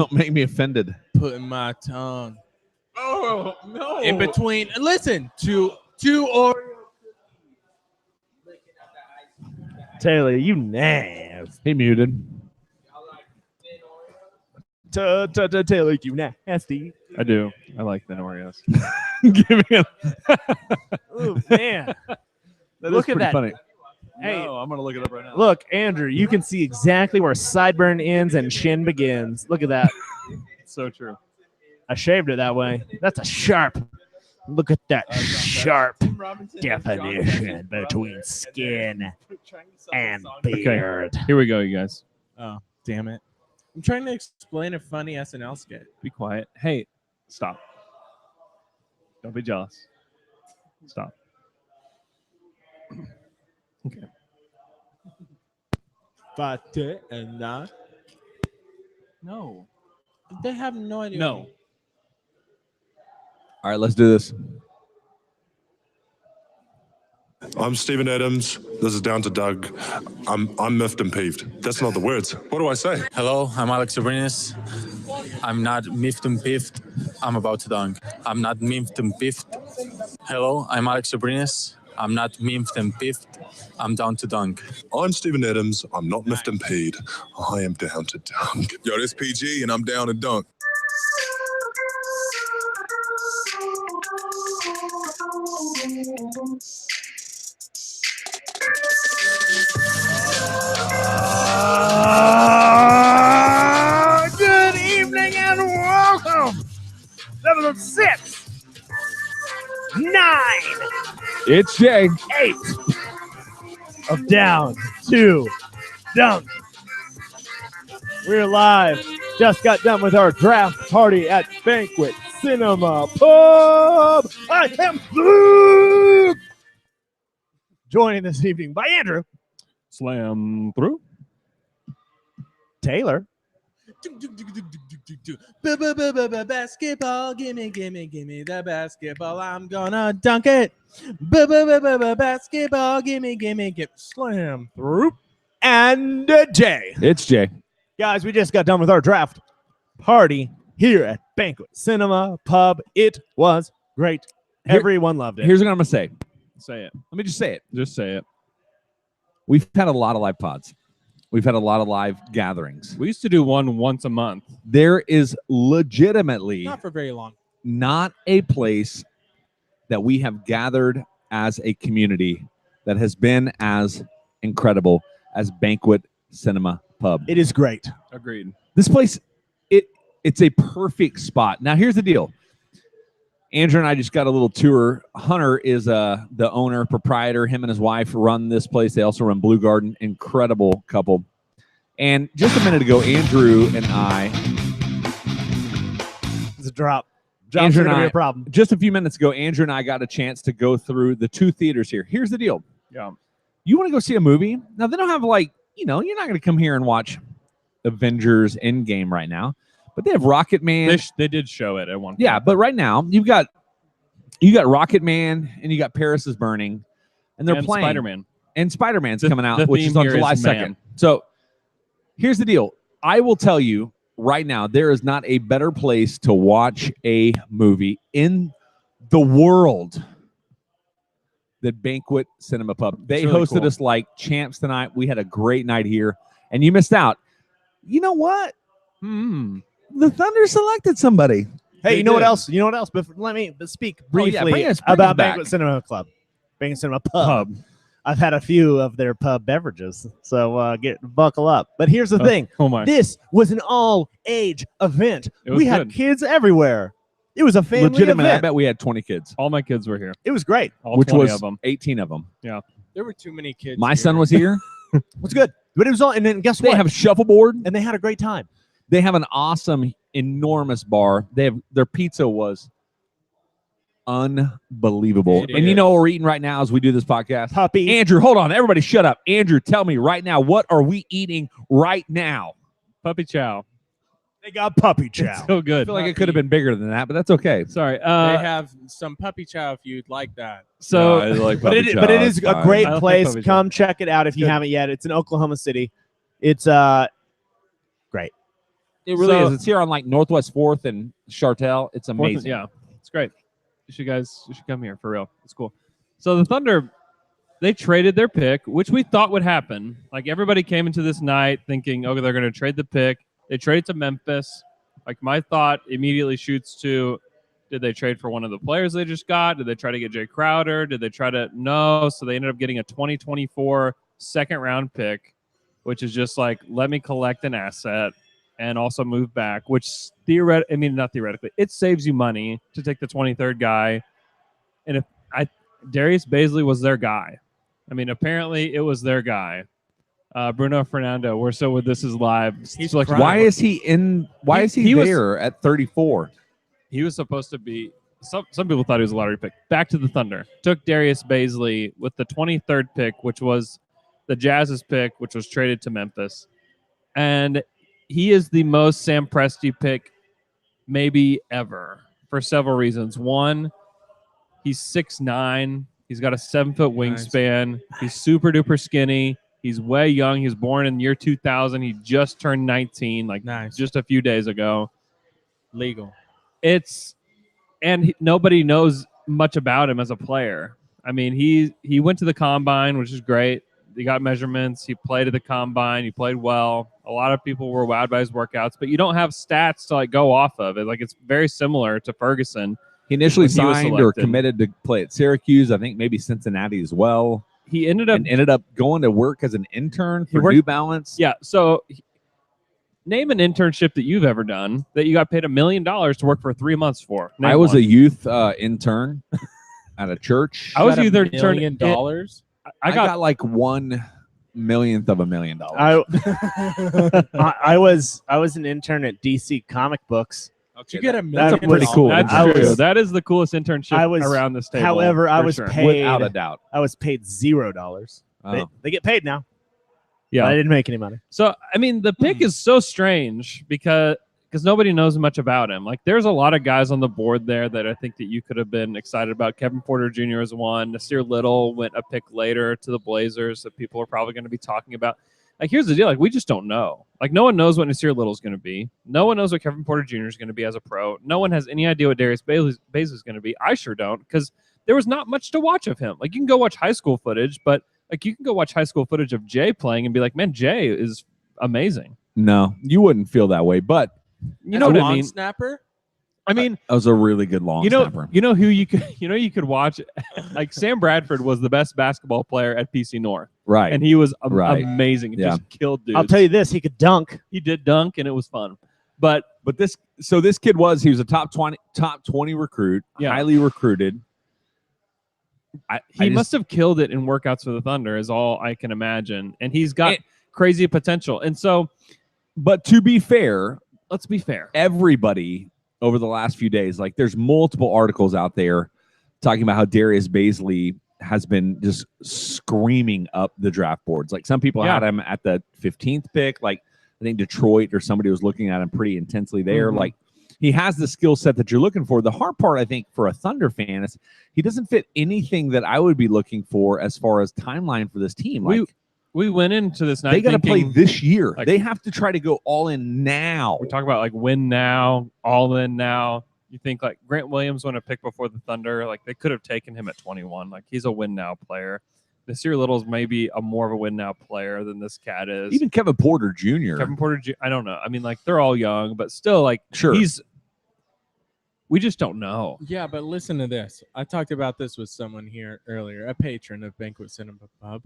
Don't make me offended. Putting my tongue Oh no! in between. Listen, two Oreo. Taylor, you nasty. He muted. Taylor, you nasty. I do. I like the Oreos. Give me a. Oh man. That Look is at pretty that. funny. Hey, No, I'm gonna look it up right now. look, Andrew, you can see exactly where sideburn ends and chin begins. Look at that. So true. I shaved it that way. That's a sharp. Look at that sharp definition between skin and beard. Here we go, you guys. Oh, damn it. I'm trying to explain a funny SNL skit. Be quiet. Hey, stop. Don't be jealous. Stop. Okay. Fate and not. No. They have no idea. No. All right, let's do this. I'm Stephen Adams. This is Down to Doug. I'm miffed and peeved. That's not the words. What do I say? Hello, I'm Alex Sabrinas. I'm not miffed and piffed. I'm about to dunk. I'm not miffed and piffed. Hello, I'm Alex Sabrinas. I'm not miffed and piffed. I'm down to dunk. I'm Stephen Adams. I'm not miffed and peeved. I am down to dunk. Yo, this PG and I'm down to dunk. Good evening and welcome. Level 6, 9, It's Jay. 8 of Down to Dunk. We're live. Just got done with our draft party at Banquet Cinema Pub. I am Luke. Joining this evening by Andrew, Slam through. Taylor, Basketball, gimme the basketball. I'm gonna dunk it. Basketball, gimme. Slam Through, and Jay. It's Jay. Guys, we just got done with our draft party here at Banquet Cinema Pub. It was great. Here- Everyone loved it. Here's what I'm gonna say. Say it. Let me just say it. Just say it. We've had a lot of live pods. We've had a lot of live gatherings. We used to do one once a month. There is legitimately Not for very long. not a place that we have gathered as a community that has been as incredible as Banquet Cinema Pub. It is great. Agreed. This place, it's a perfect spot. Now, here's the deal. Andrew and I just got a little tour. Hunter is the owner, proprietor. Him and his wife run this place. They also run Blue Garden. Incredible couple. And just a minute ago, Andrew and I, It's a drop. Drop's Andrew going and to be I- a problem. just a few minutes ago, Andrew and I got a chance to go through the two theaters here. Here's the deal. Yeah. You want to go see a movie? Now, they don't have you're not going to come here and watch Avengers Endgame right now, but they have Rocket Man. They did show it at one point. Yeah, but right now you got Rocket Man and you got Paris is Burning, and they're And playing Spider-Man. and Spider-Man's The- coming out, the which is theme on here July is 2nd. man. So here's the deal. I will tell you right now, there is not a better place to watch a movie in the world than Banquet Cinema Pub. They really hosted cool. us like champs tonight. We had a great night here, and you missed out. You know what? The Thunder selected somebody. Hey, They you know what did. else? You know what else? Let me speak Oh, briefly yeah, bring us about back. Banquet Cinema Club. Banquet Cinema Pub. I've had a few of their pub beverages, so buckle up. But here's the thing. Oh my. This was an all-age event. It was We had good. kids everywhere. It was a family Legitimate. I event. bet we had 20 kids, All my kids were here. It was great. All which 20 was of them. 18 of them. There were too many kids. My here. son was here. It was good. But it was all, and then guess They what? have shuffleboard. And they had a great time. They have an awesome, enormous bar. Their pizza was unbelievable. It And you is. know what we're eating right now as we do this podcast? Puppy. Andrew, hold on. Everybody shut up. Andrew, tell me right now, what are we eating right now? Puppy chow. They got puppy chow. So I good. feel like it could have been bigger than that, but that's okay. Sorry. They have some puppy chow if you'd like that. So but it is a great I like place. puppy chow. Come check it out if you Good. haven't yet. It's in Oklahoma City. It's great. It really So- is. It's here on like Northwest 4th and Chartel. It's amazing. Yeah, it's great. You should come here for real. It's cool. So the Thunder, they traded their pick, which we thought would happen. Like everybody came into this night thinking, okay, they're going to trade the pick. They traded to Memphis. Like my thought immediately shoots to, did they trade for one of the players they just got? Did they try to get Jay Crowder? Did they try to? No. So they ended up getting a 2024 second round pick, which is just like, let me collect an asset and also move back, which not theoretically, it saves you money to take the 23rd guy. And if Darius Baisley was their guy. I mean, apparently it was their guy. Bruno Fernando, we're so with This Is Live. He's Select- crying. Why is he in? Why is he was- there at 34? He was supposed to be. Some people thought he was a lottery pick. Back to the Thunder. Took Darius Baisley with the 23rd pick, which was the Jazz's pick, which was traded to Memphis. And he is the most Sam Presti pick maybe ever for several reasons. One, he's 6'9". He's got a 7-foot wingspan. He's super duper skinny. He's way young. He was born in the year 2000. He just turned 19, like Nice. just a few days ago. Legal. Nobody knows much about him as a player. I mean, he went to the combine, which is great. He got measurements. He played at the combine. He played well. A lot of people were wowed by his workouts, but you don't have stats to like go off of it. Like it's very similar to Ferguson. He initially When he was signed or selected. committed to play at Syracuse. I think maybe Cincinnati as well. He ended up And ended up going to work as an intern for worked- New Balance. yeah. So name an internship that you've ever done that you got paid $1 million to work for 3 months for. Name I was one. a youth intern at a church. I was Got either $1 million. I got like 1/1,000,000th of $1 million. I was an intern at DC Comic Books. Did you get $1 That's million? pretty cool. That's I true. was- That is the coolest internship I was- around this table. However, I for was sure. paid. Without a doubt. I was paid $0. Oh. They get paid now. Yeah. But I didn't make any money. So I mean, the pick is so strange because nobody knows much about him. Like, there's a lot of guys on the board there that I think that you could have been excited about. Kevin Porter Jr. is one. Nasir Little went a pick later to the Blazers that people are probably going to be talking about. Like, here's the deal. Like, we just don't know. Like, no one knows what Nasir Little is going to be. No one knows what Kevin Porter Jr. is going to be as a pro. No one has any idea what Darius Baisley is going to be. I sure don't, because there was not much to watch of him. Like, you can go watch high school footage, but like, you can go watch high school footage of Jay playing and be like, man, Jay is amazing. No, you wouldn't feel that way, but You know what I long mean? snapper? I mean, that was a really good long snapper. you know who you could watch. Like, Sam Bradford was the best basketball player at PC North, Right. and he was Right. amazing. He Yeah. just killed dudes. I'll tell you this: he could dunk. he did dunk, and it was fun. But But this kid he was a top 20 recruit, Yeah. highly recruited. he must have killed it in workouts for the Thunder, is all I can imagine. And he's got crazy potential. And so, But to be fair, let's be fair. everybody over the last few days, like there's multiple articles out there talking about how Darius Baisley has been just screaming up the draft boards. Like, some people Yeah. had him at the 15th pick. Like, I think Detroit or somebody was looking at him pretty intensely there. Mhm. Like, he has the skill set that you're looking for. The hard part, I think, for a Thunder fan is he doesn't fit anything that I would be looking for as far as timeline for this team. Like, We went into this night they got to play thinking, this year. like- They have to try to go all in now. we talk about like win now, all in now. You think like Grant Williams won a pick before the Thunder. Like, they could have taken him at 21. Like, he's a win now player. Nasir Little's maybe a more of a win now player than this cat is. Even Kevin Porter Jr. Kevin Porter, I don't know. I mean, like, they're all young, but still, like, Sure. we just don't know. Yeah, but listen to this. I talked about this with someone here earlier, a patron of Banquet Cinema Pub.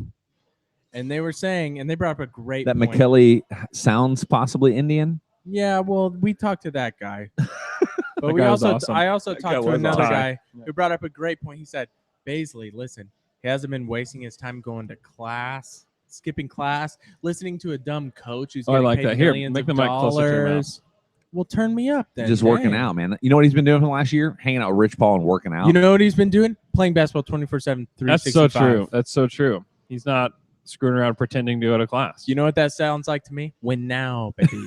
And they were saying, and they brought up a great that point. McKelly sounds possibly Indian. Yeah, well, we talked to that guy. But That we guy was also awesome. I also guy talked to was another awesome. guy who brought up a great point. He said, Baisley, listen, he hasn't been wasting his time going to class, skipping class, listening to a dumb coach who's Oh, I getting like paid that. Here, millions make of the mic closer to your dollars. Well, turn me up then. Just working Dang. out, man. You know what he's been doing for the last year? Hanging out with Rich Paul and working out. You know what he's been doing? Playing basketball 24/7, That's so 365. true. That's so true. He's not screwing around pretending to go to class. You know what that sounds like to me? Win now, baby.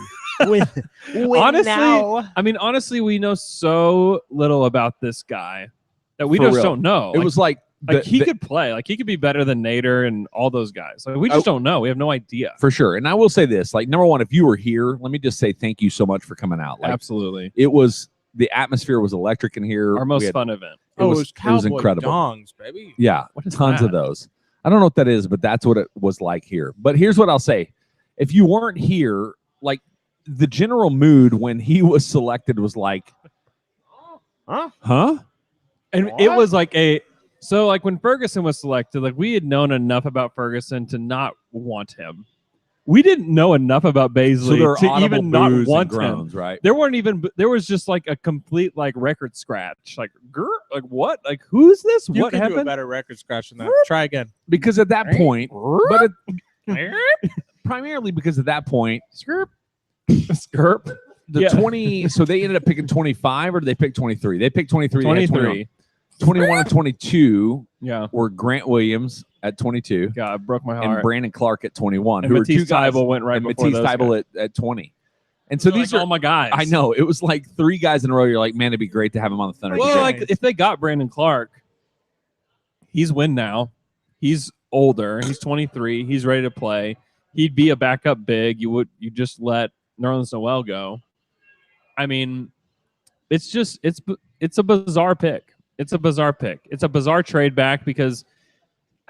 Honestly, we know so little about this guy that we For just real. don't know. it was like Like he could play. Like he could be better than Nader and all those guys. Like we just don't know. We have no idea. for sure. And I will say this: like, number one, if you were here, let me just say thank you so much for coming out. Like, Absolutely. it was the atmosphere was electric in here. Our We most had- fun event. It was Cowboy incredible. dongs, baby. Yeah, What is tons of that? those. I don't know what that is, but that's what it was like here. But here's what I'll say: if you weren't here, like the general mood when he was selected was like, huh? And it was like like when Ferguson was selected, like we had known enough about Ferguson to not want him. We didn't know enough about So Baisley there are to audible even not boos and want him. groans, right? There was just like a complete like record scratch. Like, like what? Like who's this? You what can do a happened? better record scratch than that. Try again. Because at that point, but primarily because at that point, Skirp. the Yeah. 20. So they ended up picking 25, or did they pick 23? They picked 23. They had 23. 21 and 22 Yeah. were Grant Williams at 22 God, it broke my and heart. Brandon Clark at 21, And who were two Matisse guys, Thybulle went right and before Matisse those Thybulle at 20. And so So these like are all my guys. I know it was like three guys in a row. You're like, man, it'd be great to have him on the Thunder. Well, today. like if they got Brandon Clark, he's win now. He's older. He's 23. He's ready to play. He'd be a backup big. You just let Nerlens Noel go. I mean, it's a bizarre pick. It's a bizarre pick. It's a bizarre trade back because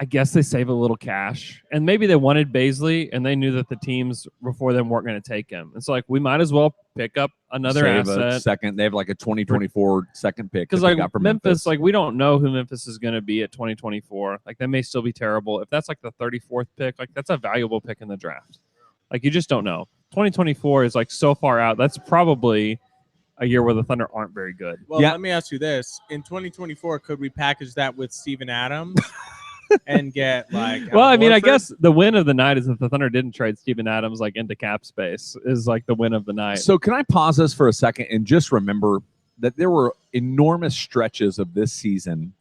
I guess they save a little cash. And maybe they wanted Baisley and they knew that the teams before them weren't going to take him. It's like we might as well pick up another Save a asset. second. They have like a 2024 second pick Because that they like got from Memphis, like we don't know who Memphis is going to be at 2024. Like they may still be terrible. If that's like the 34th pick, like that's a valuable pick in the draft. Like you just don't know. 2024 is like so far out. That's probably a year where the Thunder aren't very good. Well, Yeah. let me ask you this: in 2024, could we package that with Steven Adams and get like? Well, I mean, I Horford? guess the win of the night is that the Thunder didn't trade Steven Adams like into cap space is like the win of the night. So can I pause this for a second and just remember that there were enormous stretches of this season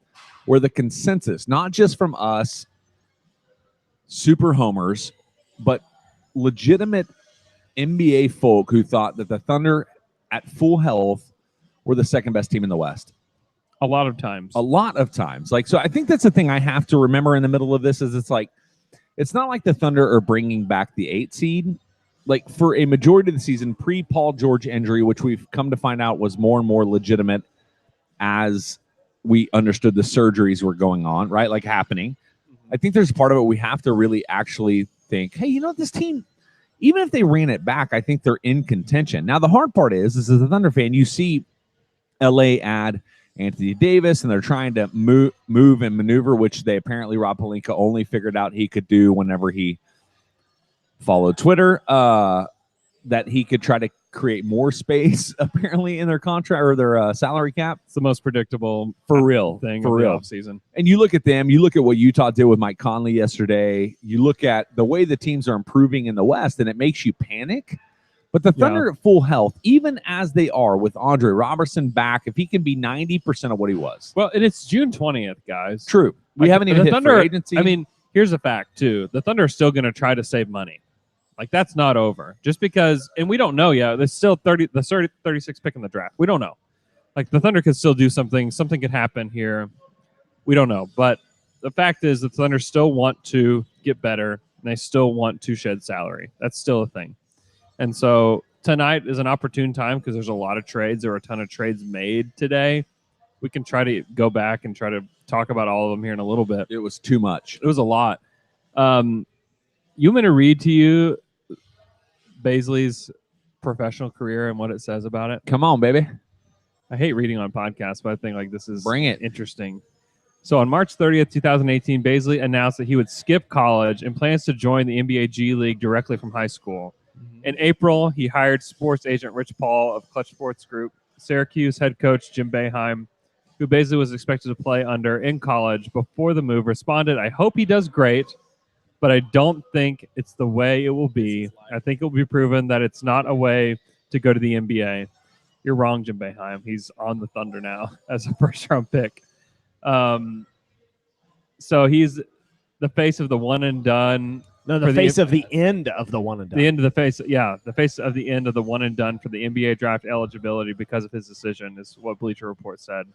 where the consensus, not just from us super homers, but legitimate NBA folk who thought that the Thunder at full health were the second best team in the West. a lot of times. A lot of times. Like, so I think that's the thing I have to remember in the middle of this is it's like, it's not like the Thunder are bringing back the 8 seed. Like for a majority of the season, pre-Paul George injury, which we've come to find out was more and more legitimate as we understood the surgeries were going on, right? Like happening. I think there's part of it we have to really actually think, hey, you know, this team, even if they ran it back, I think they're in contention. Now, the hard part is as a Thunder fan, you see LA add Anthony Davis, and they're trying to move and maneuver, which they apparently Rob Pelinka only figured out he could do whenever he followed Twitter, that he could try to create more space apparently in their contract or their salary cap. It's the most predictable For real, thing for of real. the offseason. And you look at them, you look at what Utah did with Mike Conley yesterday. You look at the way the teams are improving in the West, and it makes you panic. But the Thunder at full health, even as they are with Andre Robertson back, if he can be 90% of what he was. Well, and it's June 20th, guys. True. We Like, haven't even the hit Thunder, free agency. I mean, here's a fact, too. The Thunder are still going to try to save money. Like, that's not over. Just because, and we don't know yet. There's still 36 pick in the draft. We don't know. Like, the Thunder could still do something. Something could happen here. We don't know. But the fact is that the Thunder still want to get better, and they still want to shed salary. That's still a thing. And so tonight is an opportune time because there's a lot of trades. There were a ton of trades made today. We can try to go back and try to talk about all of them here in a little bit. it was too much. It was a lot. You want me to read to you Baisley's professional career and what it says about it? Come on, baby. I hate reading on podcasts, but I think like this is Bring it. interesting. So on March 30th, 2018, Baisley announced that he would skip college and plans to join the NBA G League directly from high school. In April, he hired sports agent Rich Paul of Clutch Sports Group, Syracuse head coach Jim Boeheim, who Baisley was expected to play under in college before the move, responded, "I hope he does great, but I don't think it's the way it will be. I think it will be proven that it's not a way to go to the NBA." You're wrong, Jim Boeheim. He's on the Thunder now as a first-round pick. So he's the face of the one and done. No, For the the- face of the end of the one and done. The end of the face, yeah, the face of the end of the one and done for the NBA draft eligibility because of his decision is what Bleacher Report said.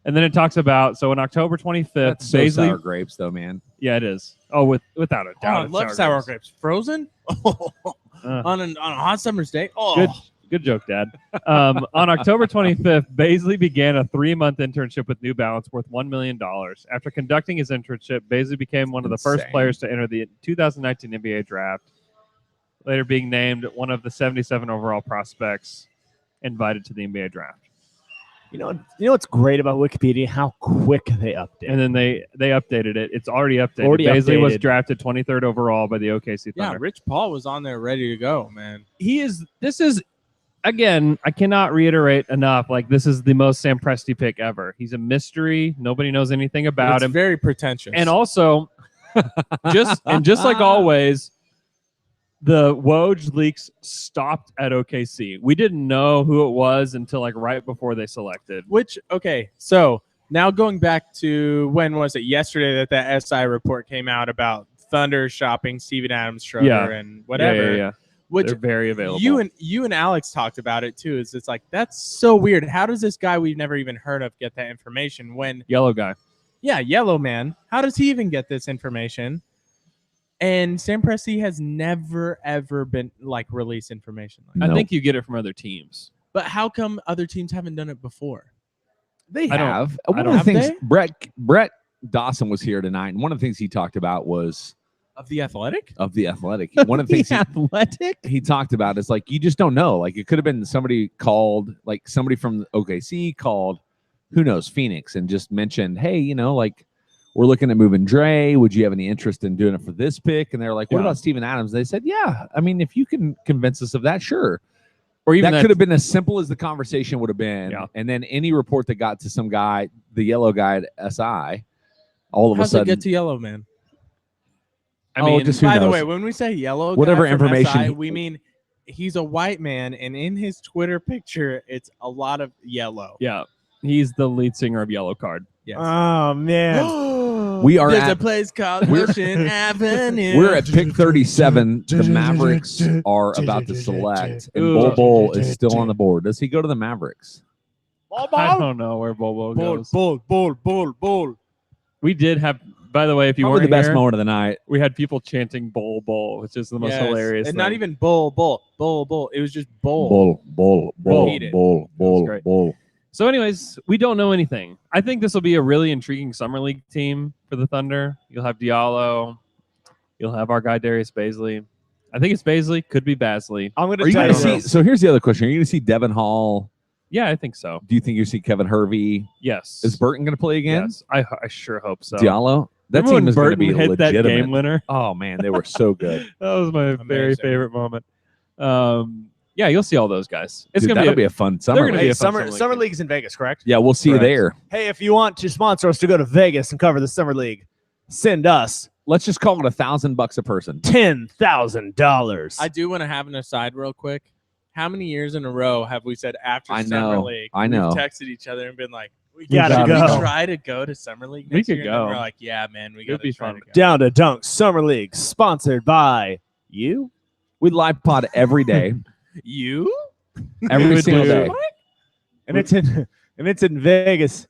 And then it talks about on October 25th, That's so Baisley. sour grapes, though, man. Yeah, it is. Oh, without a Oh, doubt. I it's love sour grapes. Frozen on a hot summer's day. Oh, Good joke, Dad. On October 25th, Baisley began a 3-month internship with New Balance worth $1 million. After conducting his internship, Baisley became one of the first Insane. players to enter the 2019 NBA draft, later being named one of the 77 overall prospects invited to the NBA draft. You know what's great about Wikipedia? How quick they update. And then they updated it. It's already updated. Already Baisley was updated. drafted 23rd overall by the OKC yeah. Thunder. Rich Paul was on there ready to go, man. This is again, I cannot reiterate enough. Like, this is the most Sam Presti pick ever. He's a mystery. Nobody knows anything about It's him. very pretentious. And also, just like always, the Woj leaks stopped at OKC. We didn't know who it was until like right before they selected. Okay, so now going back to when was it? Yesterday that SI report came out about Thunder shopping Steven Adams, Schroeder, Yeah. and whatever. Yeah. Which They're very available. you and Alex talked about it too. It's like, that's so weird. How does this guy we've never even heard of get that information? When Yellow guy. Yellow Man, how does he even get this information? And Sam Presti has never ever been like released information like that. I Nope. think you get it from other teams. But how come other teams haven't done it before? They I don't- have. I One of don't- the Have things they? Brett Dawson was here tonight, and one of the things he talked about was Of the Athletic? of the Athletic. One of the things Athletic? he talked about is like you just don't know. Like it could have been somebody called, like somebody from OKC called, who knows, Phoenix, and just mentioned, hey, like we're looking at moving Dre. Would you have any interest in doing it for this pick? And they're like, what Yeah. about Steven Adams? They said, yeah. I mean, if you can convince us of that, sure. Or even That could have been as simple as the conversation would have been. Yeah. And then any report that got to some guy, the yellow guy at SI, all of How's a sudden, it get to Yellow Man? I mean, just who By the knows? way, when we say yellow, Whatever guy from information SI, he- we mean he's a white man, and in his Twitter picture, it's a lot of yellow. yeah, he's the lead singer of Yellow Card. Yes. Oh man. We are There's at- a place called we're- Ocean Avenue. we're at pick 37. The Mavericks are about to select, and Ooh. Bol Bol is still on the board. Does he go to the Mavericks? I don't know where Bobo goes. Bull. We did have, by the way, if you Probably weren't the best here, moment of the night. we had people chanting "Bowl," which is the most hilarious. And not thing. even bull. It was just bull. Bol, Bol. Eat it. Bol, Bol, great. Bol. So, anyways, we don't know anything. I think this will be a really intriguing summer league team for the Thunder. You'll have Diallo. You'll have our guy Darius Baisley. I think it's Baisley. Could be Basley. I'm going Are you tell going to you see? So here's the other question: Are you going to see Devin Hall? Yeah, I think so. Do you think you see Kevin Hervey? Yes. Is Burton going to play again? Yes. I sure hope so. Diallo? That Remember team when is going to Burton be hit that legitimate. game winner? Oh man, they were so good. That was my very Amazing. favorite moment. Yeah, you'll see all those guys. It's Dude, gonna that'll be be a fun summer. gonna league. be Hey, a fun summer summer league. league's in Vegas, correct? Yeah, we'll see you Correct. there. Hey, if you want to sponsor us to go to Vegas and cover the summer league, send us Let's just call it $1,000 a person. $10,000. I do want to have an aside real quick. How many years in a row have we said after I Summer know, League? I know. We've texted each other and been like, we gotta gotta should we go. try to go to Summer League We next could year? And then go. we're like, yeah, man, we It'd got be to try fun. to go. Down to Dunk Summer League, sponsored by you. We live pod every day, You? every would single do- day. And it's in Vegas.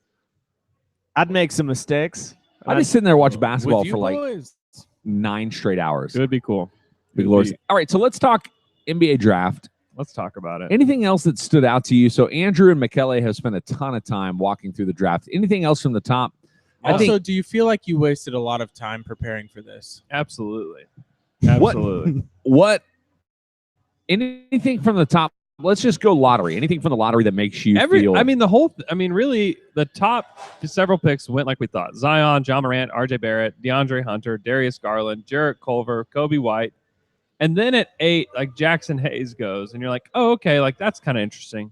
I'd make some mistakes. I just sit there and watch basketball With you for like boys? 9 straight hours. It would be cool. Big It'd lords. be- All right, so let's talk NBA draft. Let's talk about it. Anything else that stood out to you? So Andrew and Michele have spent a ton of time walking through the draft. Anything else from the top? I Also, think do you feel like you wasted a lot of time preparing for this? Absolutely. What- Absolutely. what anything from the top? Let's just go lottery. Anything from the lottery that makes you feel? Really, the top several picks went like we thought. Zion, John Morant, RJ Barrett, DeAndre Hunter, Darius Garland, Jarrett Culver, Kobe White. And then at 8, like Jackson Hayes goes, and you're like, oh, okay, like that's kind of interesting.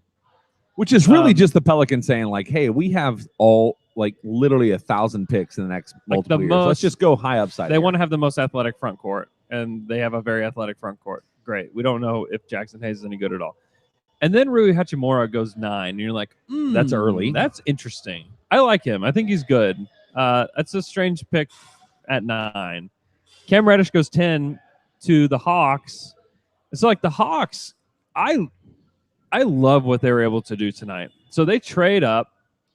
which is really um, just the Pelicans saying like, hey, we have all like literally 1,000 picks in the next Like multiple the years. Let's most- just go high upside. They here. want to have the most athletic front court, and they have a very athletic front court. Great. We don't know if Jackson Hayes is any good at all. And then Rui Hachimura goes 9, and you're like, That's early. That's interesting. I like him. I think he's good. That's a strange pick at 9. Cam Reddish goes 10 to the Hawks. So like the Hawks, I love what they were able to do tonight. So they trade up,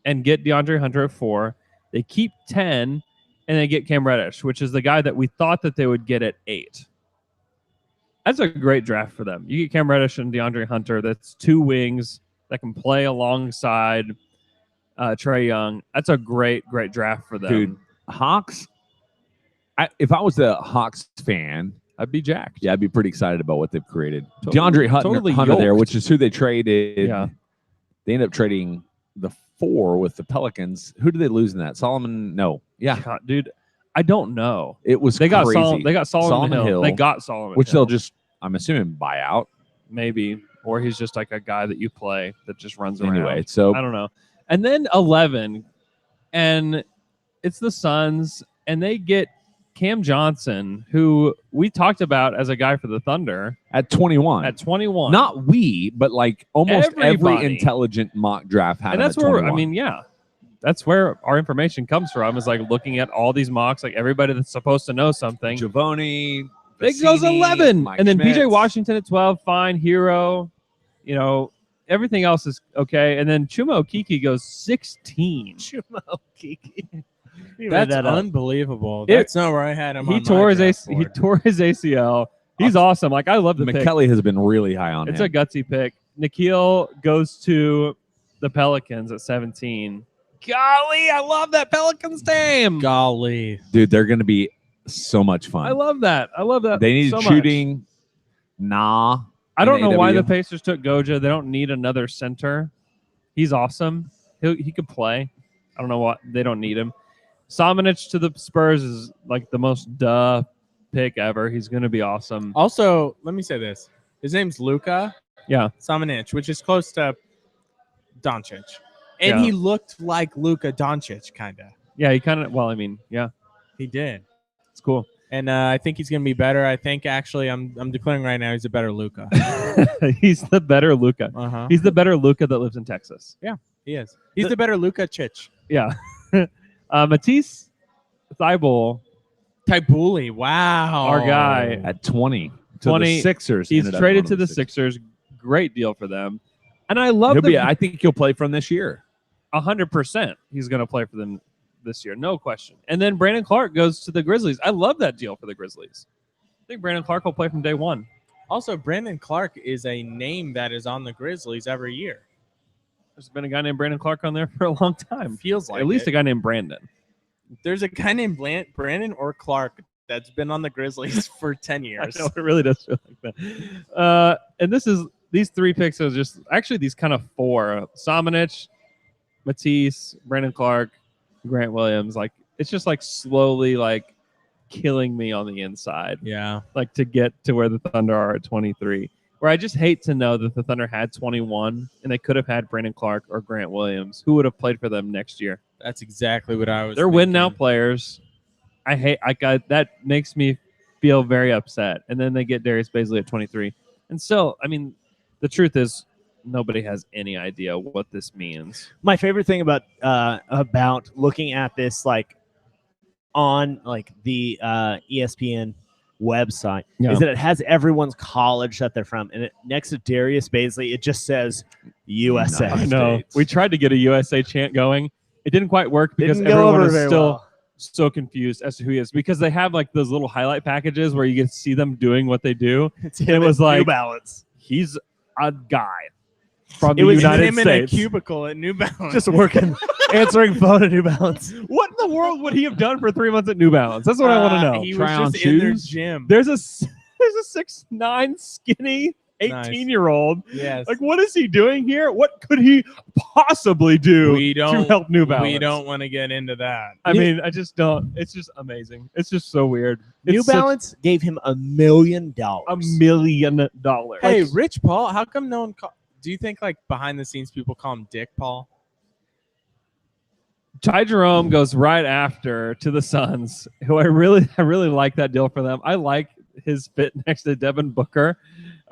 and get DeAndre Hunter at 4. They keep 10, and they get Cam Reddish, which is the guy that we thought that they would get at 8. That's a great draft for them. You get Cam Reddish and DeAndre Hunter. That's 2 wings that can play alongside Trae Young. That's a great draft for them. Dude, Hawks. If I was a Hawks fan, I'd be jacked. yeah, I'd be pretty excited about what they've created. Totally- DeAndre Hunter, totally Hunter there, yoked. which is who they traded. Yeah. They ended up trading the 4 with the Pelicans. Who did they lose in that? Solomon? No. Yeah, God, dude, I don't know. it was They got crazy. They got Solomon Solomon Hill. Hill, They got Solomon which Hill. they'll just, I'm assuming, buy out maybe, or he's just like a guy that you play that just runs around. anyway. So I don't know. And then 11, and it's the Suns, and they get Cam Johnson, who we talked about as a guy for the Thunder at 21, at 21. not we, but like almost every Everybody. intelligent mock draft had and him that's at where 21. that's where our information comes from. Is like looking at all these mocks, like everybody that's supposed to know something. Giovanni, It goes Vecini, 11, Mike and then Schmitz. PJ Washington at 12, fine, hero. You know, everything else is okay. And then Chuma Okeke goes 16. That's that up. unbelievable. It- That's not where I had him. He on my tore his draft he board. tore his ACL. He's awesome. Like, I love the pick. McKelly has been really high on It's him. a gutsy pick. Nikhil goes to the Pelicans at 17. Golly, I love that Pelicans team. Golly. Dude, they're going to be so much fun. I love that. I love that. They need so much. shooting. Nah. I don't in know why AW. the Pacers took Goja. They don't need another center. He's awesome. He could play. I don't know what they don't need him. Samanic to the Spurs is like the most duh pick ever. He's going to be awesome. Also, let me say this. His name's Luka Yeah. Samanic, which is close to Doncic. And Yeah. he looked like Luka Doncic, kind of. Yeah, he kind of, well, I mean, yeah, He did. it's cool. And I think he's going to be better. I think, actually, I'm declaring right now he's a better Luka. He's the better Luca. Uh-huh. He's the better Luca that lives in Texas. He is. He's the better Luka Chich. Yeah. Matisse Thybulle, Tybuli. Wow. our guy, At 20. To 20, the Sixers. he's ended up traded going to the Sixers. Great deal for them. And I love I think he'll play from this year. 100% he's going to play for them this year. No question. And then Brandon Clark goes to the Grizzlies. I love that deal for the Grizzlies. I think Brandon Clark will play from day one. Also, Brandon Clark is a name that is on the Grizzlies every year. There's been a guy named Brandon Clark on there for a long time. Feels like At least it. a guy named Brandon. There's a guy named Brandon or Clark that's been on the Grizzlies for 10 I years. know, it really does feel like that. And these 3 picks are just actually these kind of 4. Samanic, Matisse, Brandon Clark, Grant Williams. Like, it's just like slowly like killing me on the inside. Yeah. Like to get to where the Thunder are at 23. Where I just hate to know that the Thunder had 21 and they could have had Brandon Clark or Grant Williams, who would have played for them next year. That's exactly what I was They're win now thinking. players. That makes me feel very upset. And then they get Darius Bazley at 23. And still, I mean, the truth is nobody has any idea what this means. My favorite thing about looking at this like on like the ESPN website Yeah. is that it has everyone's college that they're from, and next to Darius Bazley, it just says USA. Nice. I know. States. We tried to get a USA chant going. It didn't quite work because Didn't go everyone over is very still well. so confused as to who he is, because they have like those little highlight packages where you get to see them doing what they do. It's It was New like- Balance. He's a guy from It the was United him States. in a cubicle at New Balance. Just working, answering phone at New Balance. What in the world would he have done for 3 months at New Balance? That's what I want to know. He Try on was just in their shoes? gym. There's a 6'9" skinny 18-year-old. Yes. Like, what is he doing here? What could he possibly do we to don't help New Balance? We don't want to get into that. I mean, I just don't. It's just amazing. It's just so weird. New It's such Balance gave him $1 million. $1 million. Hey, Rich Paul, how come no one do you think like behind the scenes people call him Dick Paul? Ty Jerome goes right after to the Suns, who I really like that deal for them. I like his fit next to Devin Booker.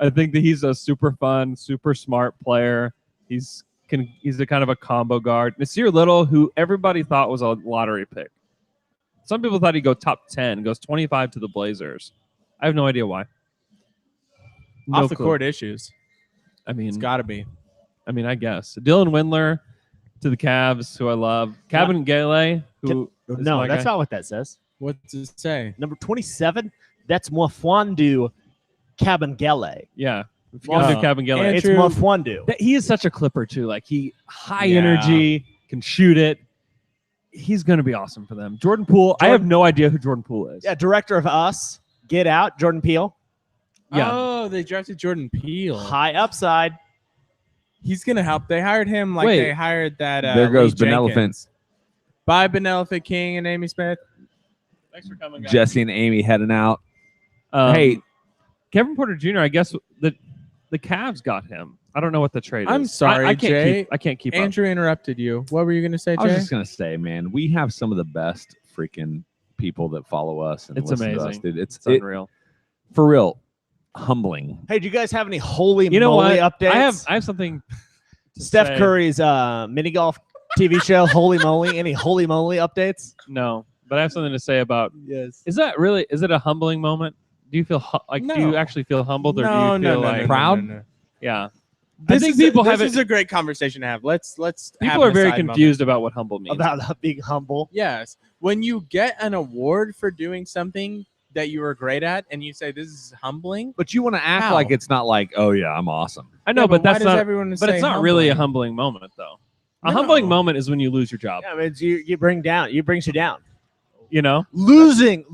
I think that he's a super fun, super smart player. He's a kind of a combo guard. Nasir Little, who everybody thought was a lottery pick. Some people thought he'd go top 10, goes 25 to the Blazers. I have no idea why. No Off the clue. court issues. I mean, It's got to be. I guess Dylan Windler to the Cavs, who I love. Cabin Gale, who is No, my that's guy. not what that says. What's it say? Number 27, that's Mwafandu Kabengele. Yeah. If you gotta do Wow. Cabin Gale. And- It's Andrew- Mwafandu. He is such a clipper too. Like he high Yeah. energy, can shoot it. He's gonna be awesome for them. Jordan Poole. I have no idea who Jordan Poole is. Yeah, director of Us, Get Out, Jordan Peele. Yeah. Oh, they drafted Jordan Peele. High upside. He's gonna help. They hired him like Wait. they hired that. There goes Lee Benelophant. Jenkins. Bye, Benelophant King and Amy Smith. Thanks for coming, guys. Jesse and Amy heading out. Hey, Kevin Porter Jr. I guess the Cavs got him. I don't know what the trade I'm is. sorry, I can't Jay. Keep, I can't keep up. Andrew interrupted you. What were you gonna say, I was Jay? just gonna say, man, we have some of the best freaking people that follow us and It's listen to us, amazing. dude. It's It, unreal. for real, humbling. Hey, do you guys have any holy You know moly what? updates? I have something. to Steph say. Curry's mini golf TV show, Holy Moly. Any holy moly updates? No, but I have something to say about. Yes. Is that really? Is it a humbling moment? Do you feel like? Do you No. actually feel humbled, or do No, you no, feel no, like no, proud? no, no. Yeah? This think is people this haven't- is a great conversation to have. Let's People have are an very aside moment. confused about what humble means. About being humble. Yes. When you get an award for doing something that you were great at and you say this is humbling. But you want to act How? like it's not like, oh yeah, I'm awesome. I know, Yeah, but why that's does not. everyone But say it's not really a humbling? humbling moment, though. A No. humbling moment is when you lose your job. Yeah, I mean, you bring down. You brings you down. You know, Losing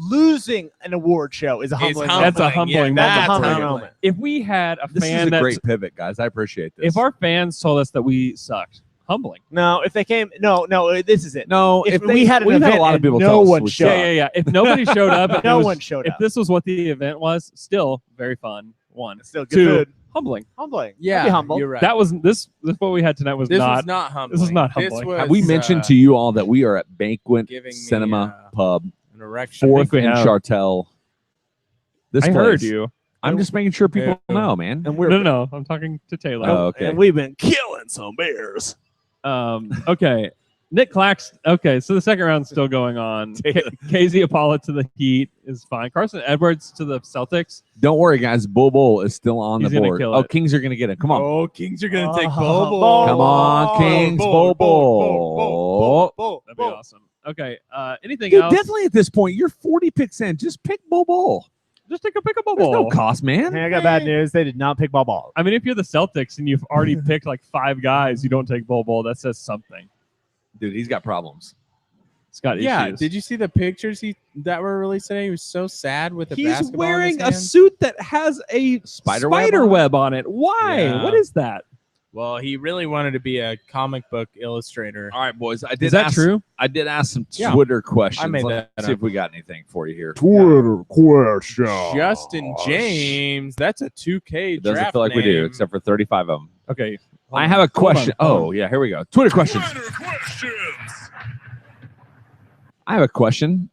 an award show is a It's humbling. humbling. That's a Yeah, humbling That's a that's humbling humbling. moment. if we had a This fan is a that, great pivot, guys. I appreciate this. if our fans told us that we sucked, humbling. No, if they came, no, this is it. no, If they- we had an we've had a event lot of and people no tell us one we showed suck. Yeah. If nobody showed up, and No it was- one showed If up. this was what the event was, still very fun. One, It's still good two, food. humbling. Humbling. Yeah, Be humble. you're right. That was this. This what we had tonight was this not. was not humbling. this is not humbling. was, Have we mentioned uh, to you all that we are at Banquet giving me, Cinema Pub, an erection? 4th think we and have. Chartel? This I place. heard you. I'm just making sure people Yeah. know, man. And we're No. I'm talking to Taylor. Oh, okay. and we've been killing some bears. Okay. Nick Clax. Okay, so the second round's still going on. KZ Apollo to the Heat is fine. Carson Edwards to the Celtics. Don't worry, guys. Bull is still on He's the gonna board. kill Oh, it. Kings are gonna get it. Come on. Oh, Kings are gonna take Oh, Bobo. Come on, Kings. Bobo. That'd be awesome. Okay. Anything Dude, else? definitely at this point, you're 40 picks in. Just pick Bull. Just take a pick up a There's no ball. cost, man. Hey, I got bad news. They did not pick ball. I mean, if you're the Celtics and you've already picked like 5 guys, you don't take Bol. That says something. Dude, he's got problems. It's got Yeah, issues. did you see the pictures that were released today? He was so sad with the He's basketball in wearing his a hands. suit that has a Spider web on it. Why? Yeah. What is that? Well, he really wanted to be a comic book illustrator. All right, boys. I did Is that ask, true? I did ask some Yeah. Twitter questions. I made Let's that see up. if we got anything for you here. Twitter question. Justin James, that's a 2K It doesn't draft feel like we do, name. except for 35 of them. Okay. I have a question. Oh, yeah, here we go. Twitter questions. I have a question.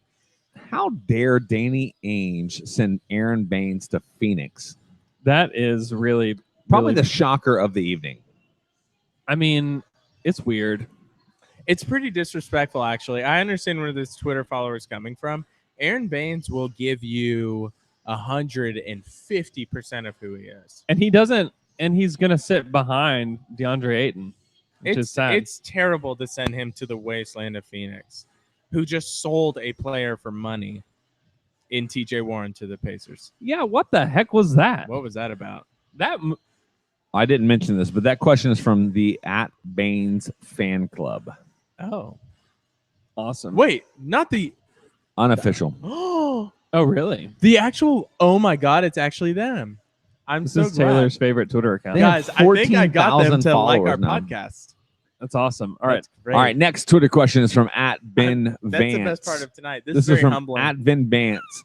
How dare Danny Ainge send Aaron Baines to Phoenix? That is really Probably really- the shocker of the evening. I mean, it's weird. It's pretty disrespectful, actually. I understand where this Twitter follower is coming from. Aaron Baines will give you 150% of who he is. And he doesn't, and he's going to sit behind DeAndre Ayton, which is sad. It's terrible to send him to the wasteland of Phoenix, who just sold a player for money in TJ Warren to the Pacers. Yeah, what the heck was that? What was that about? I didn't mention this, but that question is from the @Baines fan club. Oh. Awesome. Wait, not the Unofficial. oh, Oh, really? the actual oh my god, it's actually them. I'm This so is glad. Taylor's favorite Twitter account. They have Guys, I think I got them 14,000 to like our followers now. podcast. That's awesome. All right. That's great. All right, next Twitter question is from @Ben That's Vance. the best part of tonight. This, This is is very from humbling. @Ben Vance.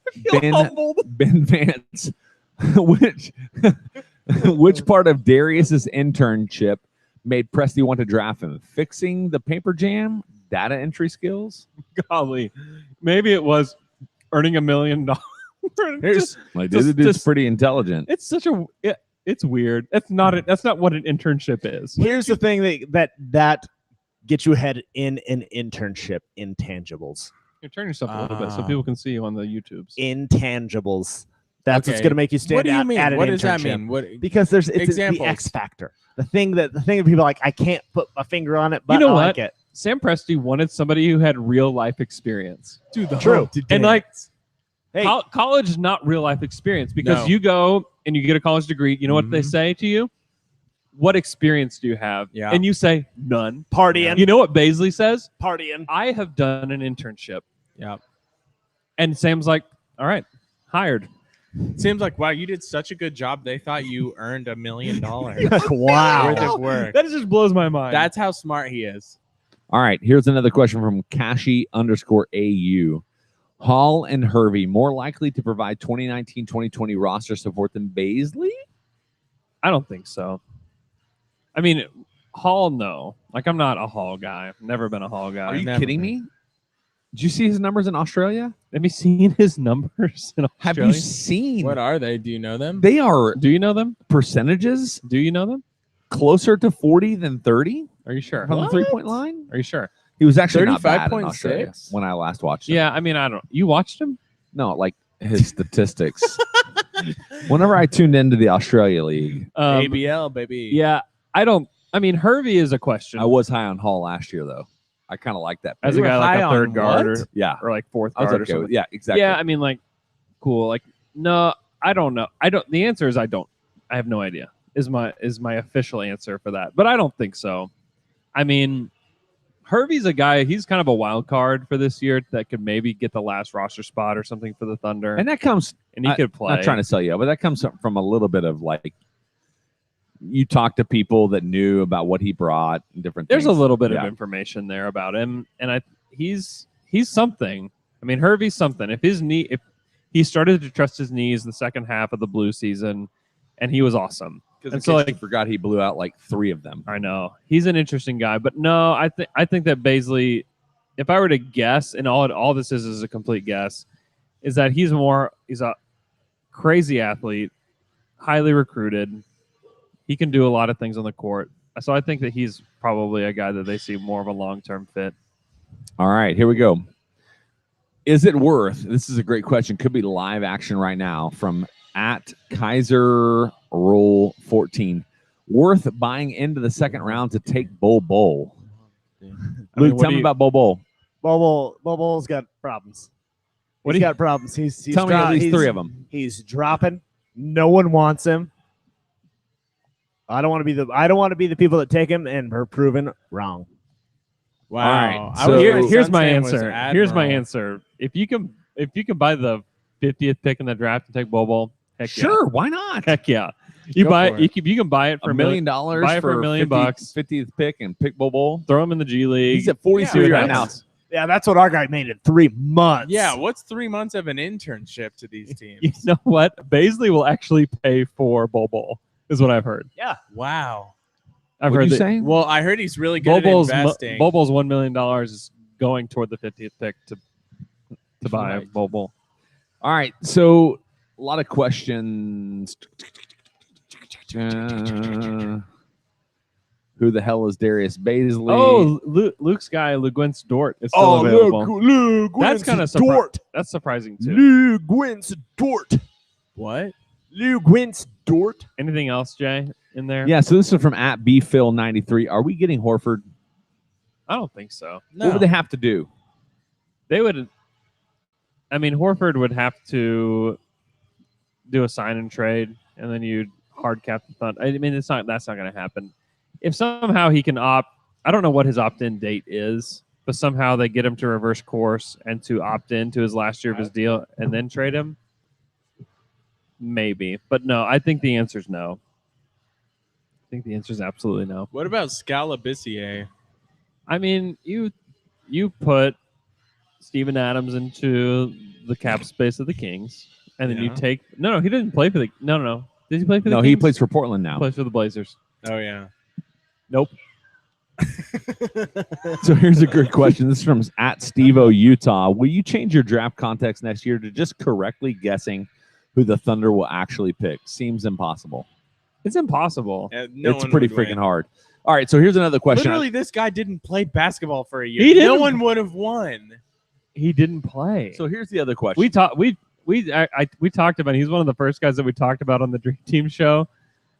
Ben Vance. which which part of Darius's internship made Presty want to draft him? Fixing the paper jam, data entry skills. Golly. Maybe it was earning $1 million. Just- Like Just- this dude's just- pretty intelligent. it's such a it's weird. That's not it. That's not what an internship is. Here's the thing that gets you ahead in an internship: intangibles. You turn yourself a little bit so people can see you on the YouTubes. Intangibles. That's what's Okay. going to make you stand What do you out mean? at an What does that internship. mean? What? Because it's the Examples. X factor. The thing that people are like, I can't put my finger on it, but You know I what? like it. Sam Presti wanted somebody who had real life experience. Dude, the True. Humpty And like Dance. Hey, college is not real life experience because No. you go and you get a college degree. You know what they Mhm. say to you? What experience do you have? Yeah. And you say none. partying, You know what Baisley says? partying. I have done an internship. Yeah. And Sam's like, all right, hired. Seems like wow, you did such a good job. They thought you earned $1 million Wow. worth of work. That just blows my mind. That's how smart he is. All right, here's another question from Kashi_AU. Hall and Hervey more likely to provide 2019-2020 roster support than Baisley? I don't think so. I mean, Hall, no. Like, I'm not a Hall guy. I've never been a Hall guy. Are you never kidding me? Did you see his numbers in Australia? Have you seen his numbers in Have Australia? you seen? What are they? Do you know them? They are Do you know them? percentages Do you know them? closer to 40 than 30 Are you sure? from the 3-point line. Are you sure? He was actually not bad in 35.6? Australia when I last watched him. Yeah, I mean, I don't. You watched him? No, like his statistics. Whenever I tuned into the Australia League, ABL, baby. Yeah, I don't. I mean, Hervey is a question. I was high on Hall last year, though. I kind of like that. As pick. a guy like high a on third guard what? or, Yeah, or like fourth I was guard or okay with. something. Yeah, exactly. Yeah, I mean, like, cool. Like, no, I don't know. I don't. The answer is I don't. I have no idea. Is my official answer for that? But I don't think so. I mean, Hervey's a guy. He's kind of a wild card for this year that could maybe get the last roster spot or something for the Thunder, and that comes. and he could play. Not trying to sell you, but that comes from a little bit of like. You talk to people that knew about what he brought and different. There's a things. little bit of Yeah. information there about him, and he's something. I mean, Hervey's something. If he started to trust his knees in the second half of the Blue season, and he was awesome. Because And in so, case like- you forgot, he blew out like 3 of them. I know he's an interesting guy, but no, I think that Baisley, if I were to guess, and all this is a complete guess, is that he's a crazy athlete, highly recruited. He can do a lot of things on the court, so I think that he's probably a guy that they see more of a long-term fit. All right, here we go. Is it worth? This is a great question. Could be live action right now from @Kaiser Roll 14. Worth buying into the second round to take Bol Bol. Luke, tell me about Bol Bol. Bobo's got problems. What He's do you- got problems. He's Tell me at least 3 of them. He's dropping. No one wants him. I don't want to be the people that take him and are proven wrong. Wow. All right, I so- was- Here's my son was answer. Here's my Admiral. answer. If you can buy the 50th pick in the draft and take Bobo, heck Sure, why not? yeah. Heck yeah. You Go buy for it. it. You can buy it for $1 million buy it for $1 million bucks. 50th pick and pick Bol Bol. Throw him in the G League. He's at 42 Yeah, right now. that's- Yeah, that's what our guy made in 3 months. Yeah, what's 3 months of an internship to these teams? You know what? Baisley will actually pay for Bobo, is what I've heard. Wow. I've What heard you that saying? Well, I heard he's really good Bobo's at investing. Bobo's $1 million is going toward the 50th pick to buy Right. Bobo. All right, so a lot of questions. Who the hell is Darius Baisley? Oh, Luke's guy, Luguentz Dort is still available. Lou That's kinda Dort. That's surprising too. Lou Gwyn's Dort. What? Lou Gwyn's Dort. Anything else, Jay, in there? Yeah, so this is from @BPhil93. Are we getting Horford? I don't think so. No. What would they have to do? They would. I mean, Horford would have to do a sign and trade, and then you'd hard cap the Thunder. I mean, that's not going to happen. If somehow he can opt, I don't know what his opt-in date is, but somehow they get him to reverse course and to opt in to his last year of his deal and then trade him. Maybe, but no. I think the answer is no. I think the answer is absolutely no. What about Scalabissier? I mean, you put Steven Adams into the cap space of the Kings, and then you Yeah. take no. He didn't play for the no. Did he play for the No, Kings? he plays for Portland He now. plays for the Blazers. Oh yeah. Nope. So here's a great question. This is from @Stevo Utah. Will you change your draft context next year to just correctly guessing who the Thunder will actually pick? Seems impossible. It's impossible. It's pretty freaking hard. All right, so here's another question. Literally, this guy didn't play basketball for a year. He No didn't. one would have won. He didn't play. So here's the other question. we talked about. He's one of the first guys that we talked about on the Dream Team show.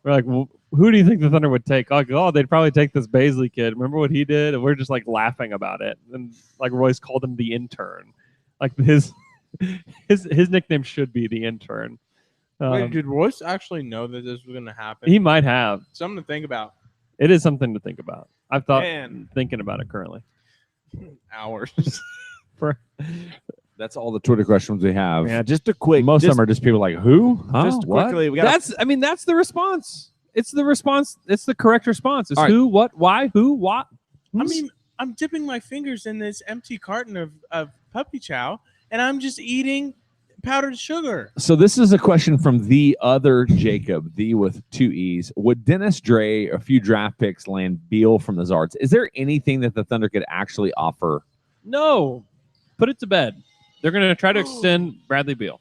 We're like, well, who do you think the Thunder would take? Like, oh, they'd probably take this Baisley kid. Remember what he did? And we're just like laughing about it. And like Royce called him the intern. Like his nickname should be the intern. Wait, did Royce actually know that this was going to happen? He might have. Something to think about. It is something to think about. I've thought Man. thinking about it currently. Hours. That's all the Twitter questions we have. Yeah, just a quick. Most of just, them are just people like, who? Huh? just What? quickly. We got That's the response. It's the response. It's the correct response. It's All right. who, what, why, who, what. I mean, I'm dipping my fingers in this empty carton of puppy chow, and I'm just eating powdered sugar. So this is a question from the other Jacob, the with 2 E's. Would Dennis Dre, a few draft picks, land Beal from the Zards? Is there anything that the Thunder could actually offer? No, put it to bed. They're going to try to extend Bradley Beal.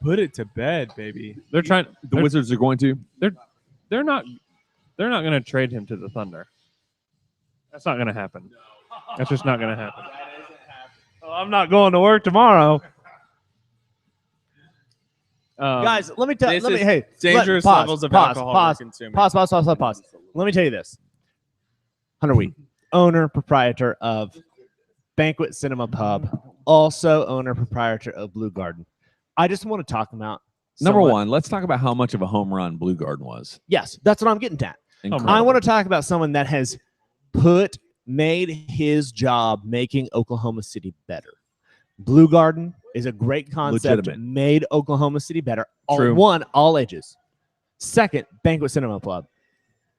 Put it to bed, baby. They're trying. The Wizards are going to. They're not going to trade him to the Thunder. That's not going to happen. That's just not going to happen. Oh, I'm not going to work tomorrow. Guys, let me tell this let me is hey, dangerous pause, levels of pause, alcohol pause, we're consuming. Pause. Let me tell you this. Hunter Wheat, owner, proprietor of Banquet Cinema Pub, also owner, proprietor of Blue Garden. I just want to talk about Number one, let's talk about how much of a home run Blue Garden was. Yes, that's what I'm getting at. Incredible. I want to talk about someone that has made his job making Oklahoma City better. Blue Garden is a great concept. Legitimate. Made Oklahoma City better. True. All ages. Second, Banquet Cinema Club,